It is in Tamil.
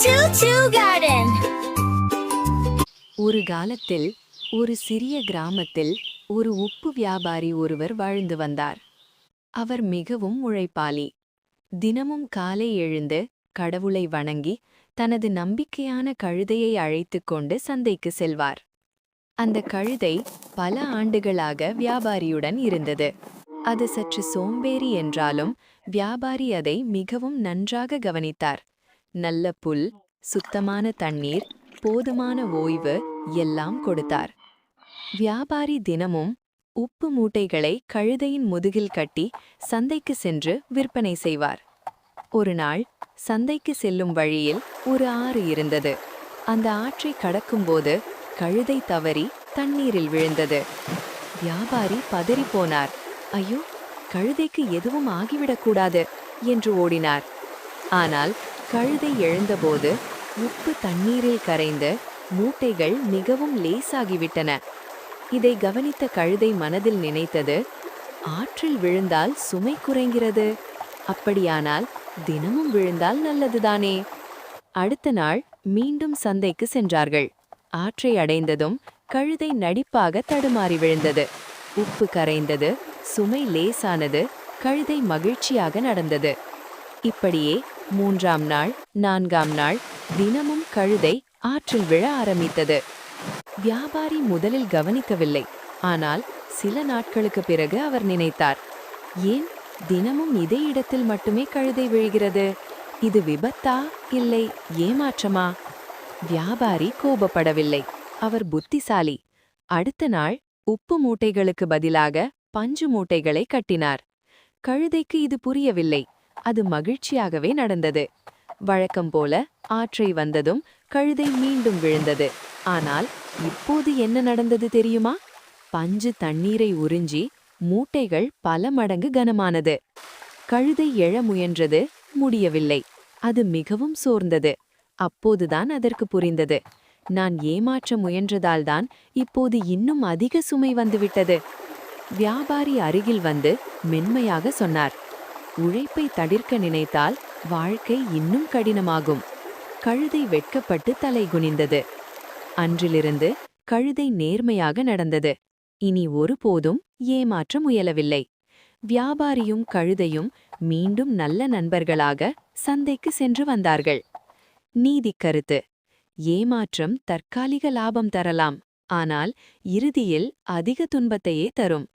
Choo-choo garden. ஒரு காலத்தில் ஒரு சிறிய கிராமத்தில் ஒரு உப்பு வியாபாரி ஒருவர் வாழ்ந்து வந்தார். அவர் மிகவும் உழைப்பாளி. தினமும் காலை எழுந்து கடவுளை வணங்கி தனது நம்பிக்கையான கழுதையை அழைத்துக் கொண்டு சந்தைக்கு செல்வார். அந்த கழுதை பல ஆண்டுகளாக வியாபாரியுடன் இருந்தது. அது சற்று சோம்பேறி என்றாலும் வியாபாரி அதை மிகவும் நன்றாக கவனித்தார். நல்ல புல், சுத்தமான தண்ணீர், போதுமான ஓய்வு எல்லாம் கொடுத்தார். வியாபாரி தினமும் உப்பு மூட்டைகளை கழுதையின் முதுகில் கட்டி சந்தைக்கு சென்று விற்பனை செய்வார். ஒரு நாள் சந்தைக்கு செல்லும் வழியில் ஒரு ஆறு இருந்தது. அந்த ஆற்றை கடக்கும்போது கழுதை தவறி தண்ணீரில் விழுந்தது. வியாபாரி பதறிப்போனார். ஐயோ, கழுதைக்கு எதுவும் ஆகிவிடக்கூடாது என்று ஓடினார். ஆனால் கழுதை எழுந்தபோது உப்பு தண்ணீரில் கரைந்து மூட்டைகள் மிகவும் லேசாகிவிட்டன. இதை கவனித்த கழுதை மனதில் நினைத்தது, ஆற்றில் விழுந்தால் சுமை குறைகிறது. அப்படியானால் தினமும் விழுந்தால் நல்லதுதானே. அடுத்த நாள் மீண்டும் சந்தைக்கு சென்றார்கள். ஆற்றை அடைந்ததும் கழுதை நடிப்பாக தடுமாறி விழுந்தது. உப்பு கரைந்தது, சுமை லேசானது, கழுதை மகிழ்ச்சியாக நடந்தது. இப்படியே 3ஆம் நாள், 4ஆம் நாள் தினமும் கழுதை ஆற்றில் விழ ஆரம்பித்தது. வியாபாரி முதலில் கவனிக்கவில்லை. ஆனால் சில நாட்களுக்கு பிறகு அவர் நினைத்தார், ஏன் தினமும் இதே இடத்தில் மட்டுமே கழுதை விழுகிறது? இது விபத்தா இல்லை ஏமாற்றமா? வியாபாரி கோபப்படவில்லை. அவர் புத்திசாலி. அடுத்த நாள் உப்பு மூட்டைகளுக்கு பதிலாக பஞ்சு மூட்டைகளை கட்டினார். கழுதைக்கு இது புரியவில்லை. அது மகிழ்ச்சியாகவே நடந்தது. வழக்கம் போல ஆற்றை வந்ததும் கழுதை மீண்டும் விழுந்தது. ஆனால் இப்போது என்ன நடந்தது தெரியுமா? பஞ்சு தண்ணீரை உறிஞ்சி மூட்டைகள் பல மடங்கு கனமானது. கழுதை எழ முயன்றது, முடியவில்லை. அது மிகவும் சோர்ந்தது. அப்போதுதான் அதற்கு புரிந்தது, நான் ஏமாற்ற முயன்றதால்தான் இப்போது இன்னும் அதிக சுமை வந்துவிட்டது. வியாபாரி அருகில் வந்து மென்மையாக சொன்னார், உழைப்பை தவிர்க்க நினைத்தால் வாழ்க்கை இன்னும் கடினமாகும். கழுதை வெட்கப்பட்டு தலை குனிந்தது. அன்றிலிருந்து கழுதை நேர்மையாக நடந்தது. இனி ஒருபோதும் ஏமாற்ற முயலவில்லை. வியாபாரியும் கழுதையும் மீண்டும் நல்ல நண்பர்களாக சந்தைக்கு சென்று வந்தார்கள். நீதிக் கருத்து: ஏமாற்றம் தற்காலிக லாபம் தரலாம், ஆனால் இறுதியில் அதிக துன்பத்தையே தரும்.